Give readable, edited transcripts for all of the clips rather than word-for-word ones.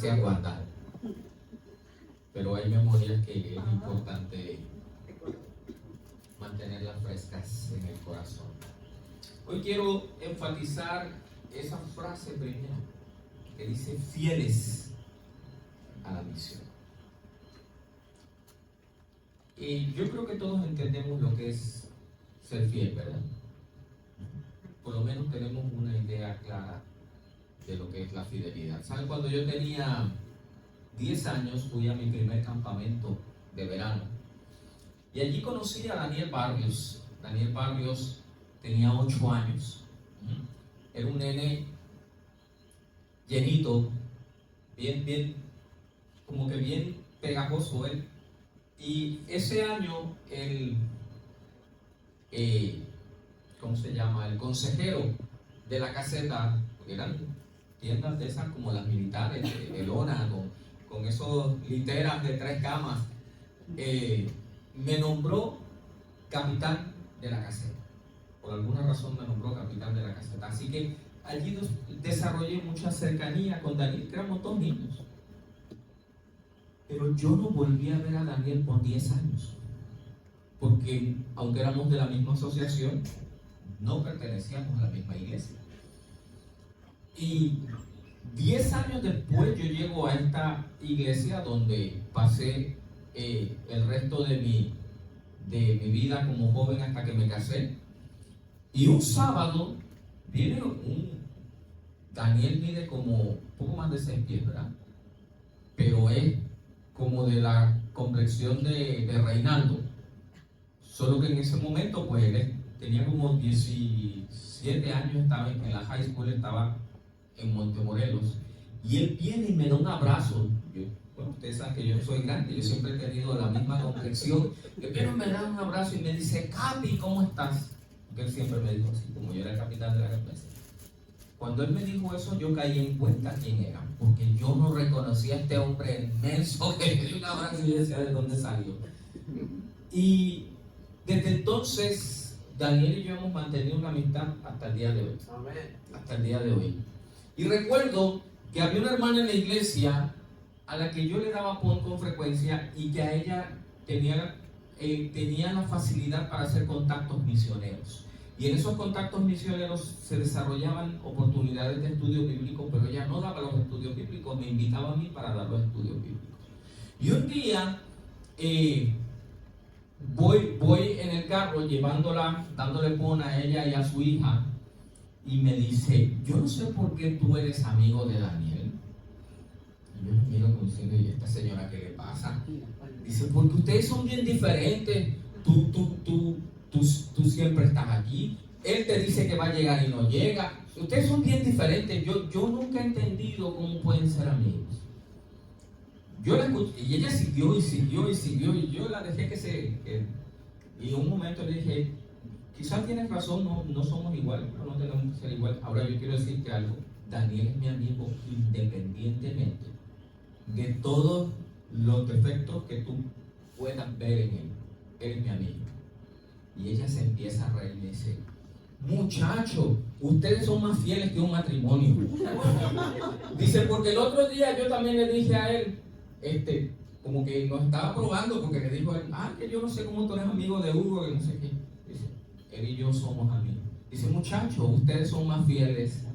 Gracias, Wanda. Pero hay memorias que es importante mantenerlas frescas en el corazón. Hoy quiero enfatizar esa frase primera que dice fieles a la misión. Y yo creo que todos entendemos lo que es ser fiel, ¿verdad? Por lo menos tenemos una idea clara de lo que es la fidelidad. ¿Saben? Cuando yo tenía 10 años fui a mi primer campamento de verano y allí conocí a Daniel Barrios. Daniel Barrios tenía 8 años. Era un nene llenito, bien, como que bien pegajoso él. Y ese año el ¿cómo se llama? El consejero de la caseta, eran tiendas de esas como las militares, de lona, con esos literas de 3 camas, me nombró capitán de la caseta. Por alguna razón me nombró capitán de la caseta. Así que allí desarrollé mucha cercanía con Daniel, que éramos 2 niños. Pero yo no volví a ver a Daniel por 10 años. Porque aunque éramos de la misma asociación, no pertenecíamos a la misma iglesia. Y 10 años después yo llego a esta iglesia donde pasé el resto de mi vida como joven hasta que me casé. Y un sábado viene Daniel mide como un poco más de 6 pies, ¿verdad? Pero es como de la complexión de Reinaldo. Solo que en ese momento pues él tenía como 17 años, estaba en la high school, estaba en Montemorelos, y él viene y me da un abrazo. Bueno, ustedes saben que yo soy grande, yo siempre he tenido la misma complexión. Pero me da un abrazo y me dice: Capi, ¿cómo estás? Porque él siempre me dijo así, como yo era el capitán de la empresa. Cuando él me dijo eso, yo caí en cuenta quién era, porque yo no reconocía a este hombre inmenso que me dio un abrazo y yo decía: ¿de dónde salió? Y desde entonces Daniel y yo hemos mantenido una amistad hasta el día de hoy. Hasta el día de hoy. Y recuerdo que había una hermana en la iglesia a la que yo le daba con frecuencia y que a ella tenía la facilidad para hacer contactos misioneros. Y en esos contactos misioneros se desarrollaban oportunidades de estudio bíblico, pero ella no daba los estudios bíblicos, me invitaba a mí para dar los estudios bíblicos. Y un día voy en el carro llevándola, dándole pona a ella y a su hija, y me dice: yo no sé por qué tú eres amigo de Daniel. Y yo me miro como diciendo: ¿y esta señora qué le pasa? Dice: porque ustedes son bien diferentes. Tú siempre estás aquí. Él te dice que va a llegar y no llega. Ustedes son bien diferentes. Yo nunca he entendido cómo pueden ser amigos. Yo la escuché, y ella siguió, y yo la dejé y en un momento le dije: quizás tienes razón, no somos iguales, pero no tenemos que ser iguales. Ahora yo quiero decirte algo: Daniel es mi amigo independientemente de todos los defectos que tú puedas ver en él. Él es mi amigo. Y ella se empieza a reír y me dice: muchachos, ustedes son más fieles que un matrimonio. Dice: porque el otro día yo también le dije a él, como que nos estaba probando, porque le dijo a él: que yo no sé cómo tú eres amigo de Hugo, que no sé qué. Dice: él y yo somos amigos. Dice: muchachos, ustedes son más fieles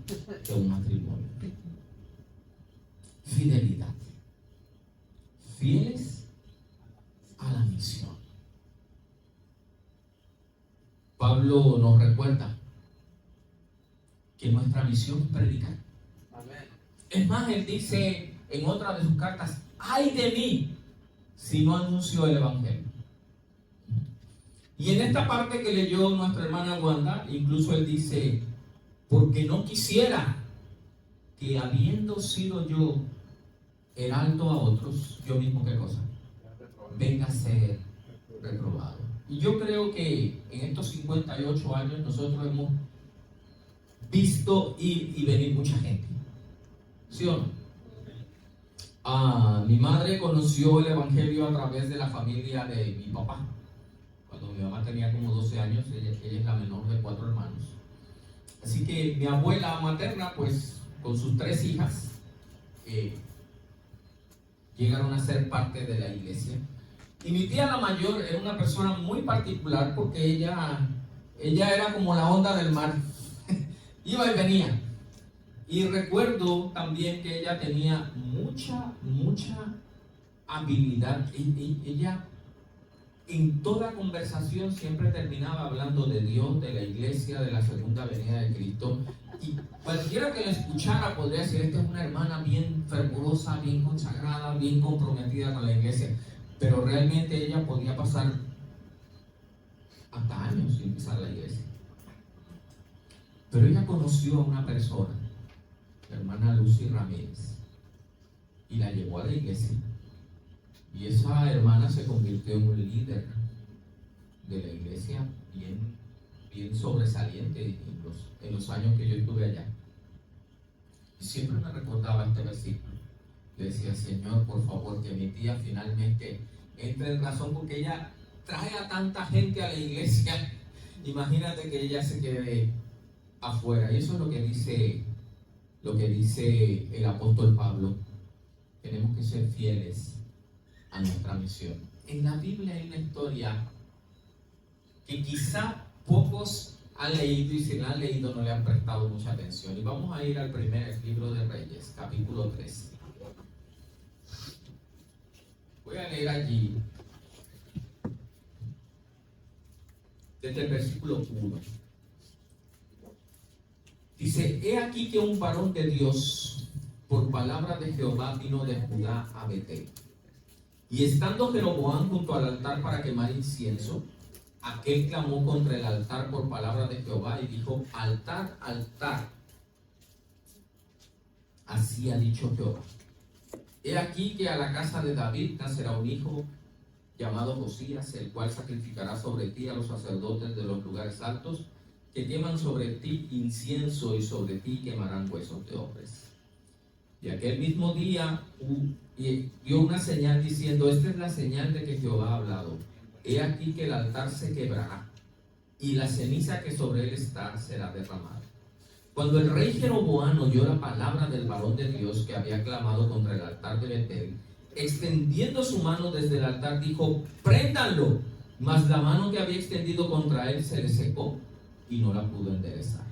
que un matrimonio. Fidelidad. Fieles a la misión. Pablo nos recuerda que nuestra misión es predicar. Amén. Es más, él dice en otra de sus cartas: ¡ay de mí si no anuncio el evangelio! Y en esta parte que leyó nuestra hermana Wanda, incluso él dice: porque no quisiera que, habiendo sido yo heraldo a otros, yo mismo, ¿qué cosa? Venga a ser reprobado. Y yo creo que en estos 58 años nosotros hemos visto ir y venir mucha gente. ¿Sí o no? Mi madre conoció el evangelio a través de la familia de mi papá. Cuando mi mamá tenía como 12 años, ella es la menor de 4 hermanos. Así que mi abuela materna, pues con sus 3 hijas, llegaron a ser parte de la iglesia. Y mi tía la mayor era una persona muy particular porque ella era como la onda del mar, iba y venía. Y recuerdo también que ella tenía mucha habilidad. Ella en toda conversación siempre terminaba hablando de Dios, de la iglesia, de la segunda venida de Cristo. Y cualquiera que la escuchara podría decir: esta es una hermana bien fervorosa, bien consagrada, bien comprometida con la iglesia. Pero realmente ella podía pasar hasta años sin pisar la iglesia. Pero ella conoció a una persona, la hermana Lucy Ramírez, y la llevó a la iglesia. Y esa hermana se convirtió en un líder de la iglesia bien sobresaliente en los años que yo estuve allá. Y siempre me recordaba este versículo. Yo decía: Señor, por favor, que mi tía finalmente entre en razón, porque ella trae a tanta gente a la iglesia. Imagínate que ella se quede afuera. Y eso es lo que dice el apóstol Pablo. Tenemos que ser fieles a nuestra misión. En la Biblia hay una historia que quizá pocos han leído, y si la han leído no le han prestado mucha atención. Y vamos a ir al primer libro de Reyes, capítulo 3. Voy a leer allí desde el versículo 1. Dice: he aquí que un varón de Dios, por palabra de Jehová, vino de Judá a Betel. Y estando Jeroboam junto al altar para quemar incienso, aquel clamó contra el altar por palabra de Jehová y dijo: altar, altar, así ha dicho Jehová. He aquí que a la casa de David nacerá un hijo llamado Josías, el cual sacrificará sobre ti a los sacerdotes de los lugares altos, que queman sobre ti incienso, y sobre ti quemarán huesos de hombres. Y aquel mismo día dio una señal diciendo: esta es la señal de que Jehová ha hablado. He aquí que el altar se quebrará, y la ceniza que sobre él está será derramada. Cuando el rey Jeroboam oyó la palabra del varón de Dios que había clamado contra el altar de Betel, extendiendo su mano desde el altar, dijo: préndanlo. Mas la mano que había extendido contra él se le secó y no la pudo enderezar.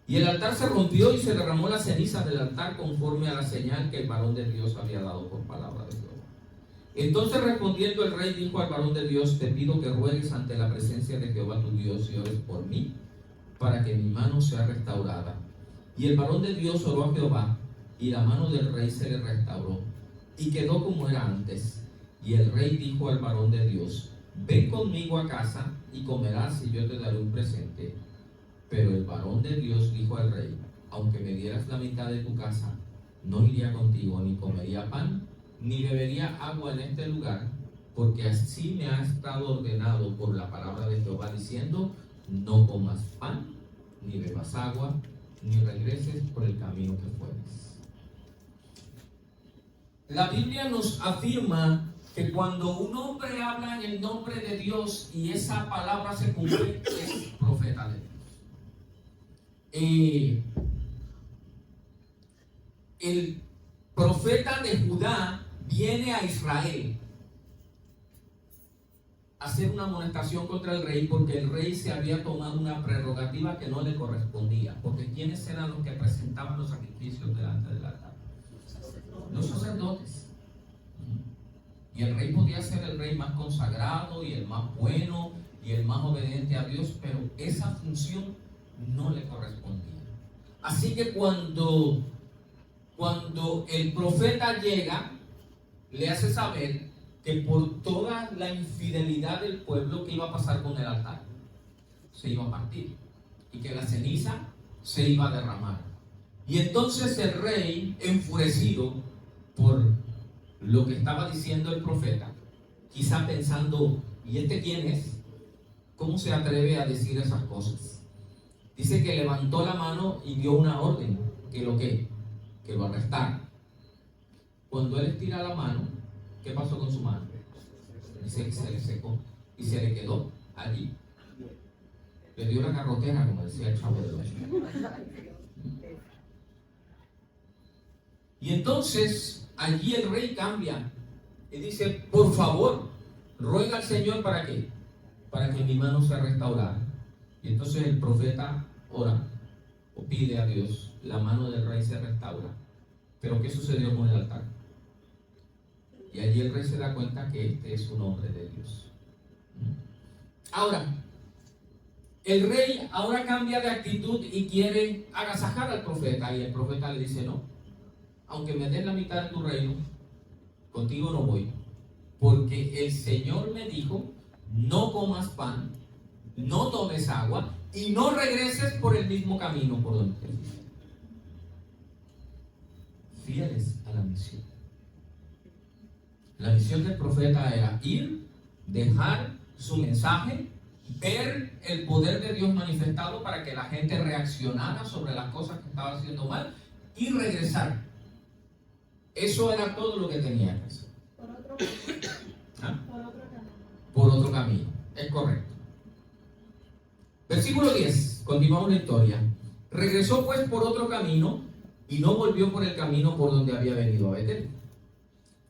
Y el altar se rompió y se derramó la ceniza del altar conforme a la señal que el varón de Dios había dado por palabra de Jehová. Entonces, respondiendo el rey, dijo al varón de Dios: te pido que ruegues ante la presencia de Jehová tu Dios y ores por mí, para que mi mano sea restaurada. Y el varón de Dios oró a Jehová, y la mano del rey se le restauró, y quedó como era antes. Y el rey dijo al varón de Dios: ven conmigo a casa y comerás, y yo te daré un presente. Pero el varón de Dios dijo al rey: aunque me dieras la mitad de tu casa, no iría contigo, ni comería pan, ni bebería agua en este lugar, porque así me ha estado ordenado por la palabra de Jehová, diciendo: no comas pan, ni bebas agua, ni regreses por el camino que fueres. La Biblia nos afirma que cuando un hombre habla en el nombre de Dios y esa palabra se cumple, es profeta de Dios. El profeta de Judá viene a Israel a hacer una amonestación contra el rey, porque el rey se había tomado una prerrogativa que no le correspondía. Porque ¿quiénes eran los que presentaban los sacrificios delante del altar? Los sacerdotes. Y el rey podía ser el rey más consagrado y el más bueno y el más obediente a Dios, pero esa función no le correspondía. Así que cuando el profeta llega, le hace saber que por toda la infidelidad del pueblo, que iba a pasar con el altar, se iba a partir, y que la ceniza se iba a derramar. Y entonces el rey, enfurecido por lo que estaba diciendo el profeta, quizá pensando: ¿y este quién es? ¿Cómo se atreve a decir esas cosas? Dice que levantó la mano y dio una orden, que lo arrestara. Cuando él estira la mano, ¿qué pasó con su mano? Dice que se le secó y se le quedó allí. Le dio una carrotera, como decía el Chavo del Ocho. Y entonces allí el rey cambia y dice: por favor, ruega al Señor para qué, para que mi mano sea restaurada. Y entonces el profeta ora o pide a Dios, la mano del rey se restaura. Pero ¿qué sucedió con el altar? Y allí el rey se da cuenta que este es un hombre de Dios. Ahora, el rey ahora cambia de actitud y quiere agasajar al profeta. Y el profeta le dice: no, aunque me des la mitad de tu reino, contigo no voy. Porque el Señor me dijo: no comas pan, no tomes agua y no regreses por el mismo camino por donde te fuiste. Fieles a la misión. La misión del profeta era ir, dejar su mensaje, ver el poder de Dios manifestado para que la gente reaccionara sobre las cosas que estaba haciendo mal y regresar. Eso era todo lo que tenía que hacer. ¿Ah? Por otro camino, es correcto. Versículo 10, continuamos la historia. Regresó pues por otro camino y no volvió por el camino por donde había venido a Betel.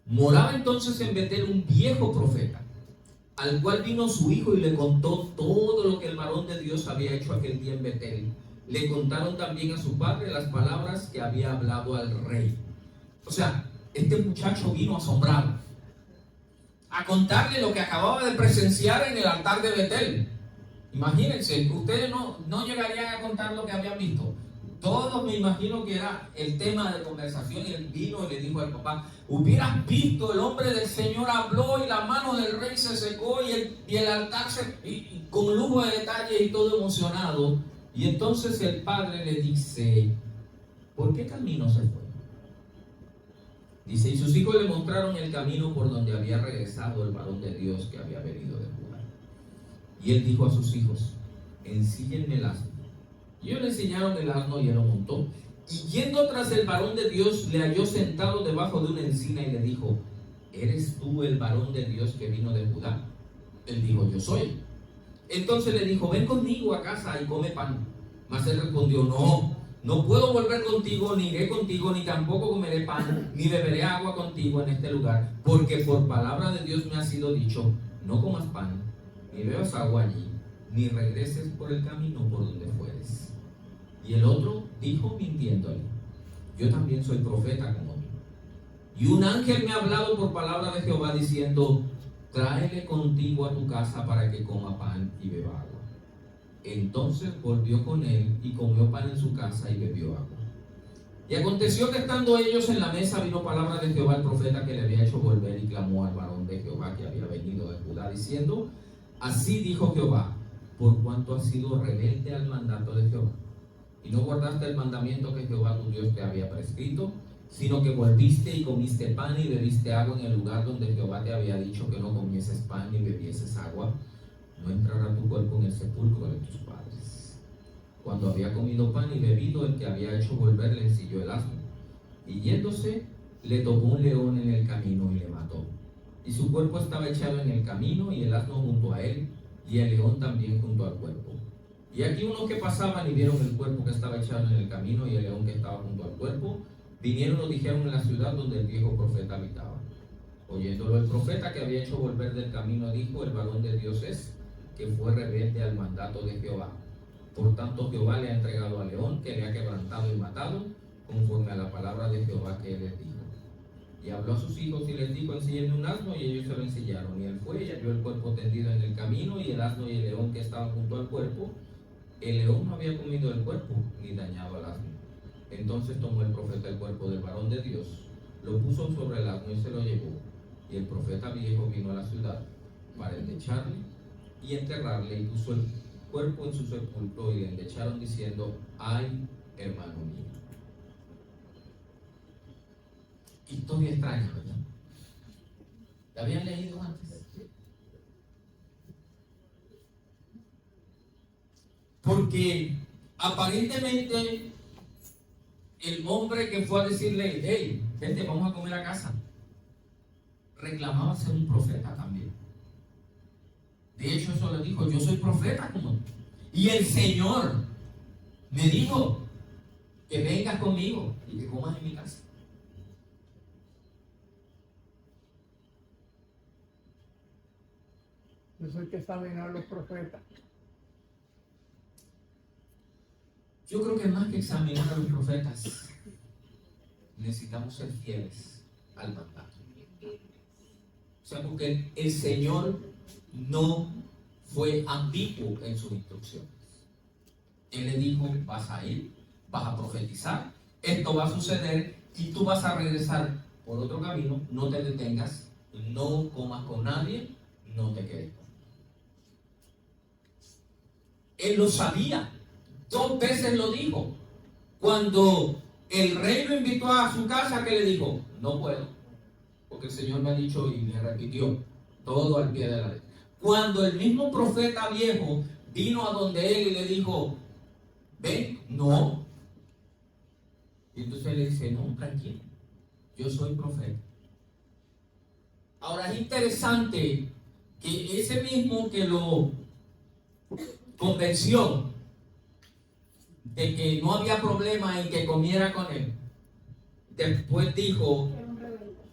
Moraba entonces en Betel un viejo profeta, al cual vino su hijo y le contó todo lo que el varón de Dios había hecho aquel día en Betel. Le contaron también a su padre las palabras que había hablado al rey. O sea, este muchacho vino asombrado a contarle lo que acababa de presenciar en el altar de Betel. Imagínense, ustedes no llegarían a contar lo que habían visto. Todos me imagino que era el tema de conversación, y él vino y le dijo al papá: hubieras visto, el hombre del Señor habló y la mano del rey se secó y el altar con lujo de detalle y todo emocionado. Y entonces el padre le dice: ¿por qué camino se fue? Dice: y sus hijos le mostraron el camino por donde había regresado el varón de Dios que había venido de Judá. Y él dijo a sus hijos: ensíllenme el asno. Y ellos le enseñaron el asno y él lo montó. Y yendo tras el varón de Dios, le halló sentado debajo de una encina y le dijo: ¿eres tú el varón de Dios que vino de Judá? Él dijo: yo soy. Entonces le dijo: ven conmigo a casa y come pan. Mas él respondió: no puedo volver contigo, ni iré contigo, ni tampoco comeré pan, ni beberé agua contigo en este lugar, porque por palabra de Dios me ha sido dicho: no comas pan, ni bebas agua allí, ni regreses por el camino por donde fueres. Y el otro dijo mintiéndole: yo también soy profeta como tú. Y un ángel me ha hablado por palabra de Jehová diciendo: tráele contigo a tu casa para que coma pan y beba agua. Entonces volvió con él y comió pan en su casa y bebió agua. Y aconteció que estando ellos en la mesa, vino palabra de Jehová al profeta que le había hecho volver, y clamó al varón de Jehová que había venido de Judá diciendo: así dijo Jehová, por cuanto has sido rebelde al mandato de Jehová, y no guardaste el mandamiento que Jehová tu Dios te había prescrito, sino que volviste y comiste pan y bebiste agua en el lugar donde Jehová te había dicho que no comieses pan ni bebieses agua, no entrará tu cuerpo en el sepulcro de tus padres. Cuando había comido pan y bebido, el que había hecho volver le ensilló el asno, y yéndose le topó un león en el camino y le mató. Y su cuerpo estaba echado en el camino, y el asno junto a él, y el león también junto al cuerpo. Y aquí unos que pasaban y vieron el cuerpo que estaba echado en el camino y el león que estaba junto al cuerpo, vinieron y lo dijeron en la ciudad donde el viejo profeta habitaba. Oyéndolo el profeta que había hecho volver del camino, dijo: el varón de Dios es, que fue rebelde al mandato de Jehová. Por tanto Jehová le ha entregado al león, que le ha quebrantado y matado, conforme a la palabra de Jehová que él les dijo. Y habló a sus hijos y les dijo: ensíllenme un asno, y ellos se lo ensillaron. Y él fue y halló el cuerpo tendido en el camino, y el asno y el león que estaban junto al cuerpo. El león no había comido el cuerpo, ni dañado al asno. Entonces tomó el profeta el cuerpo del varón de Dios, lo puso sobre el asno y se lo llevó. Y el profeta viejo vino a la ciudad para endecharle y enterrarle, y puso el cuerpo en su sepulcro, y le endecharon diciendo: ay, hermano mío. Historia extraña, ¿verdad? ¿La habían leído antes? Porque aparentemente el hombre que fue a decirle: hey, vente, vamos a comer a casa, reclamaba ser un profeta también. De hecho, eso le dijo: yo soy profeta como tú, y el Señor me dijo que vengas conmigo y que comas en mi casa. Eso hay que examinar a los profetas. Yo creo que más que examinar a los profetas, necesitamos ser fieles al mandato. O sea, porque el Señor no fue ambiguo en sus instrucciones. Él le dijo, vas a ir, vas a profetizar, esto va a suceder y tú vas a regresar por otro camino, no te detengas, no comas con nadie, no te quedes con nadie. Él lo sabía, 2 veces lo dijo. Cuando el rey lo invitó a su casa, ¿qué le dijo? No puedo, porque el Señor me ha dicho y me repitió todo al pie de la letra. Cuando el mismo profeta viejo vino a donde él y le dijo, ven, no. Y entonces él le dice, no, tranquilo, yo soy profeta. Ahora es interesante que ese mismo que lo convenció de que no había problema en que comiera con él, después dijo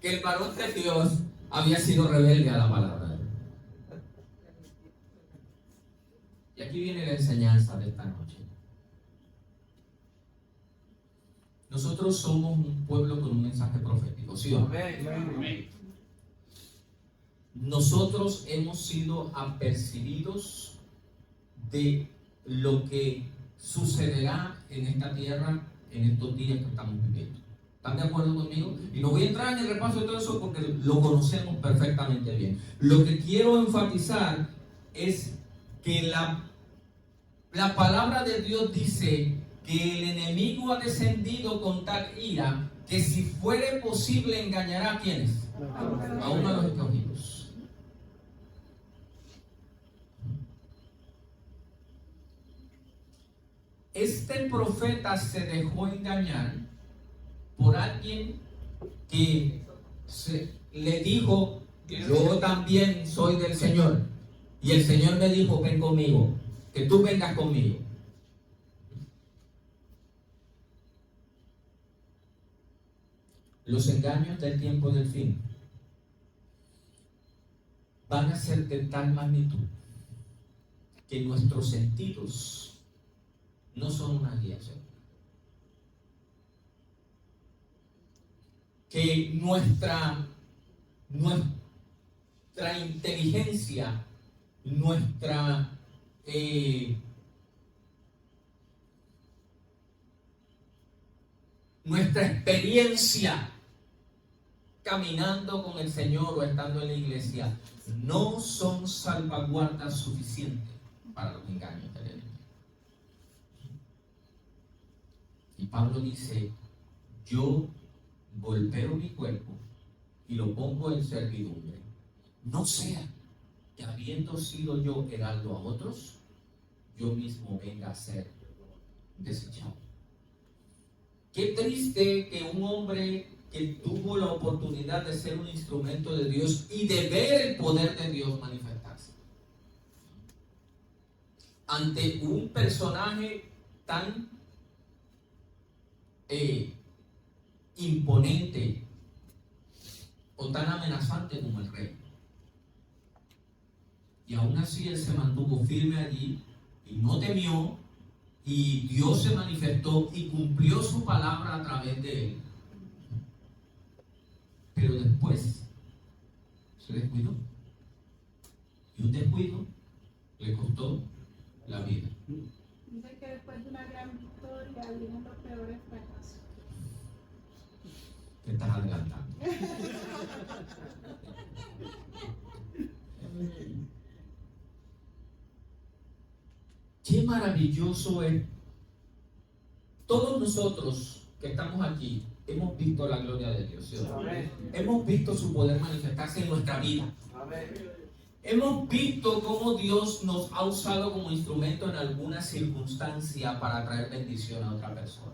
que el varón de Dios había sido rebelde a la palabra de Dios. Y aquí viene la enseñanza de esta noche. Nosotros somos un pueblo con un mensaje profético, ¿sí o no? Amén. Nosotros hemos sido apercibidos de lo que sucederá en esta tierra en estos días que estamos viviendo. ¿Están de acuerdo conmigo? Y no voy a entrar en el repaso de todo eso porque lo conocemos perfectamente bien. Lo que quiero enfatizar es que la palabra de Dios dice que el enemigo ha descendido con tal ira que si fuere posible engañará a quienes, aún a los escogidos. Este profeta se dejó engañar por alguien que le dijo, yo también soy del Señor, y el Señor me dijo, ven conmigo, que tú vengas conmigo. Los engaños del tiempo del fin van a ser de tal magnitud que nuestros sentidos no son una guía segura. Que nuestra inteligencia, nuestra experiencia caminando con el Señor o estando en la iglesia no son salvaguardas suficientes para los engaños del enemigo. Y Pablo dice, yo golpeo mi cuerpo y lo pongo en servidumbre, no sea que habiendo sido yo heraldo a otros, yo mismo venga a ser desechado. Qué triste que un hombre que tuvo la oportunidad de ser un instrumento de Dios y de ver el poder de Dios manifestarse ante un personaje tan imponente o tan amenazante como el rey. Y aún así él se mantuvo firme allí y no temió, y Dios se manifestó y cumplió su palabra a través de él. Pero después se descuidó. Y un descuido le costó la vida. Dice que después de una gran victoria vienen los peores fracasos. Te estás adelantando. Qué maravilloso es. Todos nosotros que estamos aquí hemos visto la gloria de Dios, ¿sí? Hemos visto su poder manifestarse en nuestra vida. Hemos visto cómo Dios nos ha usado como instrumento en alguna circunstancia para traer bendición a otra persona,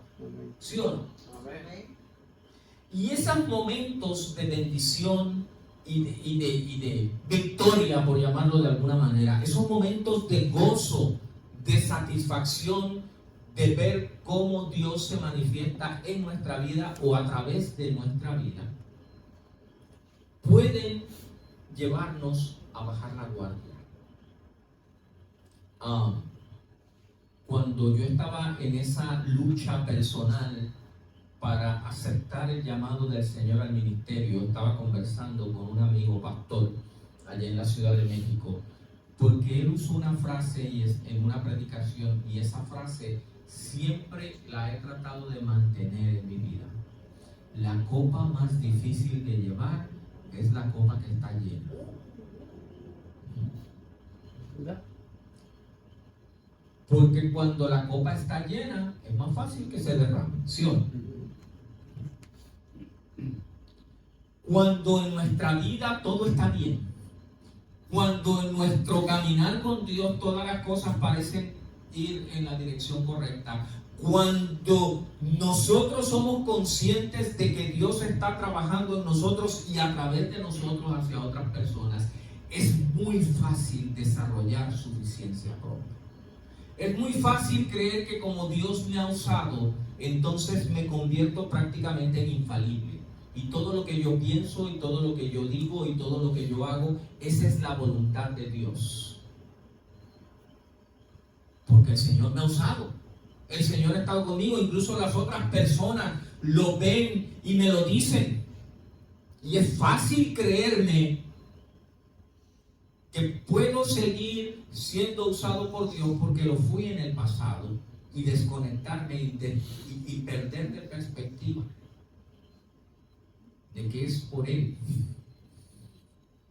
¿sí o no? Y esos momentos de bendición y de victoria, por llamarlo de alguna manera, esos momentos de gozo, de satisfacción, de ver cómo Dios se manifiesta en nuestra vida o a través de nuestra vida, pueden llevarnos a bajar la guardia cuando yo estaba en esa lucha personal para aceptar el llamado del Señor al ministerio, estaba conversando con un amigo pastor allá en la Ciudad de México, porque él usó una frase en una predicación, y esa frase siempre la he tratado de mantener en mi vida. La copa más difícil de llevar es la copa que está llena. ¿Verdad? Porque cuando la copa está llena, es más fácil que se derrame, ¿sí o no? Cuando en nuestra vida todo está bien, cuando en nuestro caminar con Dios todas las cosas parecen ir en la dirección correcta, cuando nosotros somos conscientes de que Dios está trabajando en nosotros y a través de nosotros hacia otras personas, es muy fácil desarrollar suficiencia propia. Es muy fácil creer que como Dios me ha usado, entonces me convierto prácticamente en infalible. Y todo lo que yo pienso, y todo lo que yo digo, y todo lo que yo hago, esa es la voluntad de Dios. Porque el Señor me ha usado. El Señor ha estado conmigo. Incluso las otras personas lo ven y me lo dicen. Y es fácil creerme que puedo seguir siendo usado por Dios porque lo fui en el pasado, y desconectarme y perder de perspectiva de que es por Él,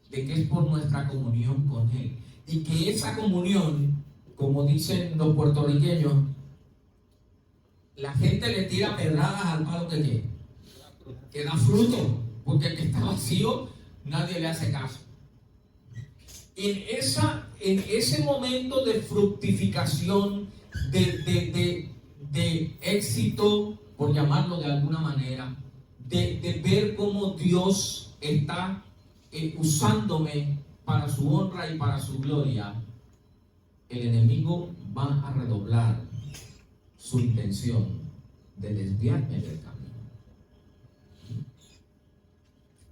de que es por nuestra comunión con Él, y que esa comunión, como dicen los puertorriqueños, la gente le tira pedradas al palo que da fruto, porque el que está vacío nadie le hace caso. En ese momento de fructificación, de éxito, por llamarlo de alguna manera, de ver cómo Dios está usándome para su honra y para su gloria, el enemigo va a redoblar su intención de desviarme del camino.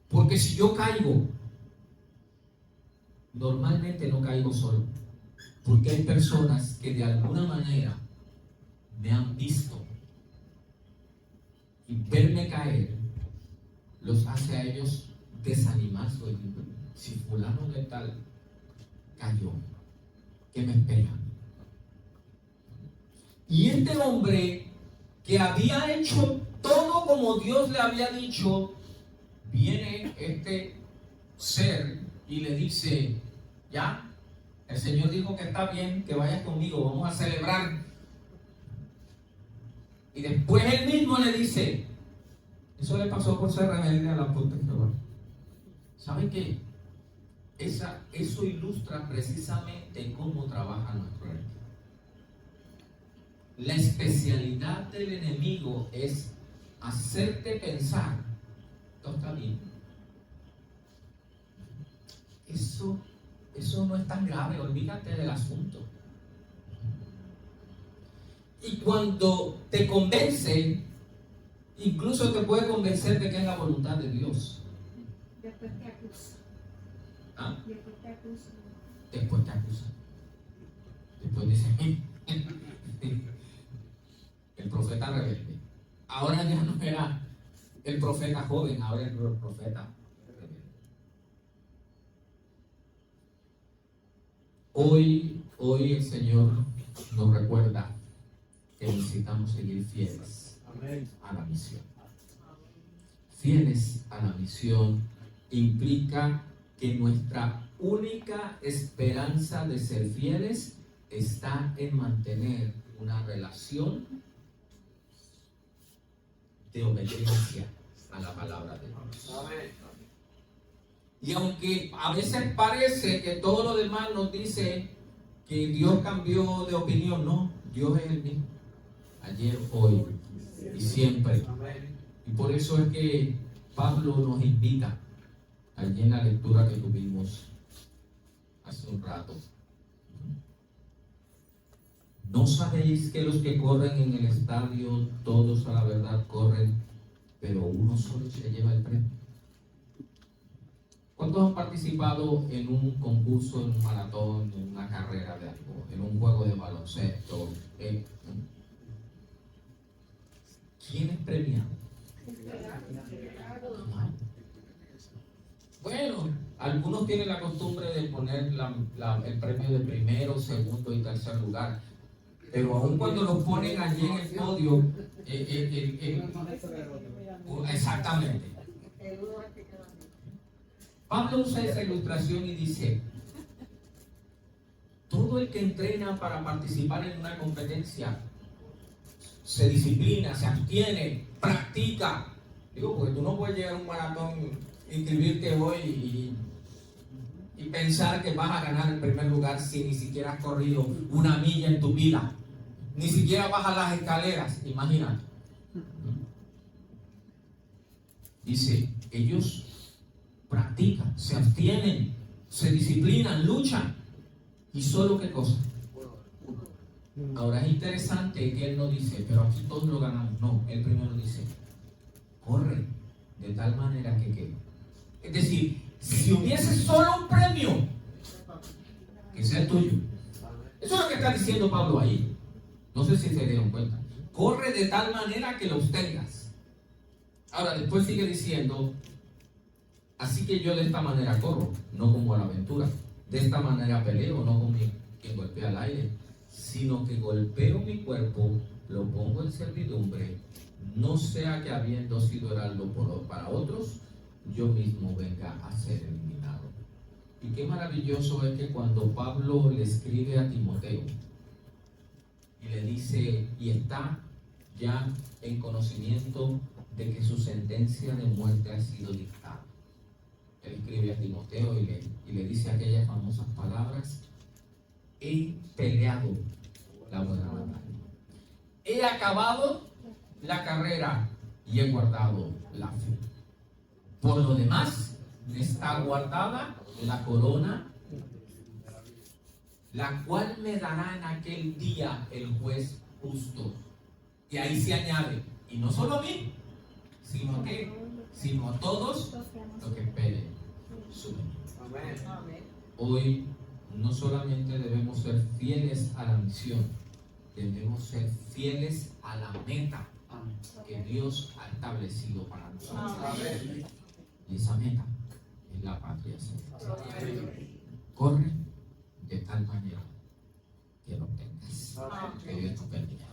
Porque si yo caigo, normalmente no caigo solo, porque hay personas que de alguna manera me han visto, y verme caer los hace a ellos desanimarse. Si fulano de tal cayó, ¿qué me espera? Y este hombre, que había hecho todo como Dios le había dicho, viene este ser y le dice: ya, el Señor dijo que está bien, que vayas conmigo, vamos a celebrar. Y después él mismo le dice: eso le pasó por ser rebelde a la puerta de Jehová. ¿Saben qué? Eso ilustra precisamente cómo trabaja nuestro enemigo. La especialidad del enemigo es hacerte pensar: todo está bien. Eso no es tan grave, olvídate del asunto. Y cuando te convence, incluso te puede convencer de que es la voluntad de Dios. Después te acusa. ¿Ah? Después te acusa. Después te acusa. Después dice: el profeta rebelde. Ahora ya no era el profeta joven, ahora es el profeta rebelde. Hoy el Señor nos recuerda que necesitamos seguir fieles a la misión. Fieles a la misión implica que nuestra única esperanza de ser fieles está en mantener una relación de obediencia a la palabra de Dios. Y aunque a veces parece que todo lo demás nos dice que Dios cambió de opinión, no, Dios es el mismo, ayer, hoy y siempre. Y por eso es que Pablo nos invita, allí en la lectura que tuvimos hace un rato: ¿no sabéis que los que corren en el estadio, todos a la verdad corren, pero uno solo se lleva el premio? ¿Cuántos han participado en un concurso, en un maratón, en una carrera de algo, en un juego de baloncesto? ¿Quién es premiado? No. Bueno, algunos tienen la costumbre de poner el premio de primero, segundo y tercer lugar, pero aún cuando los ponen allí en el podio, exactamente. Pablo usa esa ilustración y dice: todo el que entrena para participar en una competencia se disciplina, se abstiene, practica. Digo, porque tú no puedes llegar a un maratón, inscribirte hoy y pensar que vas a ganar el primer lugar si ni siquiera has corrido una milla en tu vida, ni siquiera bajas las escaleras. Imagínate. Dice, ellos practican, se abstienen, se disciplinan, luchan. ¿Y solo qué cosa? Ahora es interesante que él no dice, pero aquí todos lo ganamos. No, él primero dice, corre de tal manera que quede. Es decir, si hubiese solo un premio, que sea el tuyo. Eso es lo que está diciendo Pablo ahí. No sé si se dieron cuenta. Corre de tal manera que lo obtengas. Ahora, después sigue diciendo, así que yo de esta manera corro, no como a la aventura. De esta manera peleo, no como quien golpea al aire, sino que golpeo mi cuerpo, lo pongo en servidumbre, no sea que habiendo sido heraldo para otros, yo mismo venga a ser eliminado. Y qué maravilloso es que cuando Pablo le escribe a Timoteo y le dice, y está ya en conocimiento de que su sentencia de muerte ha sido dictada. Él escribe a Timoteo y le dice aquellas famosas palabras: he peleado la buena batalla, he acabado la carrera y he guardado la fe. Por lo demás, está guardada la corona, la cual me dará en aquel día el juez justo. Y ahí se añade, y no solo a mí, sino a todos los que esperen su venida. Hoy no solamente debemos ser fieles a la misión, debemos ser fieles a la meta que Dios ha establecido para nosotros. Y esa meta es la patria celestial. Corre de tal manera que lo tengas. Que Dios te bendiga.